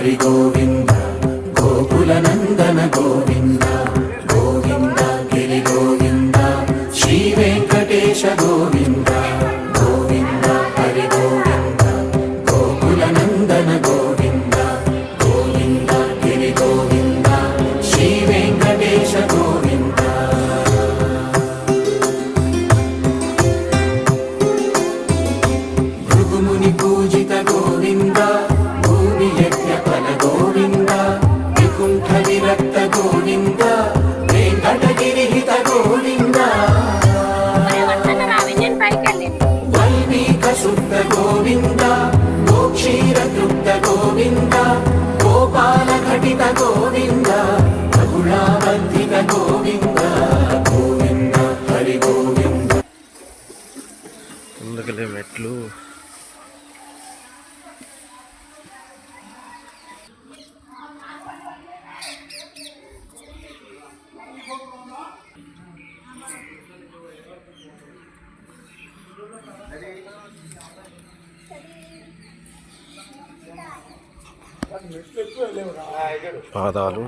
హరి గోవింద గోకుల నందన గోవింద గోవింద గిరి గోవింద శ్రీ వెంకటేశ గోవింద గోవింద హరి గోవింద గోకుల నందన గోవింద గోవింద గిరి గోవింద శ్రీ వెంకటేశ గోవింద భృగుముని పూజిత గోవింద భూమి యజ్ఞ ఫల గోవింద వికుంఠ విరక్త గోవింద వెంకటగిరిహిత గోవింద వల్మీక శుద్ధ గోవింద గోక్షీర తృప్త గోవింద గోపాల ఘటిత గోవింద రఘుళావర్ధిత గోవింద గోవింద హరి గోవింద. ముందుకెళ్ళే మెట్లు పాదాలు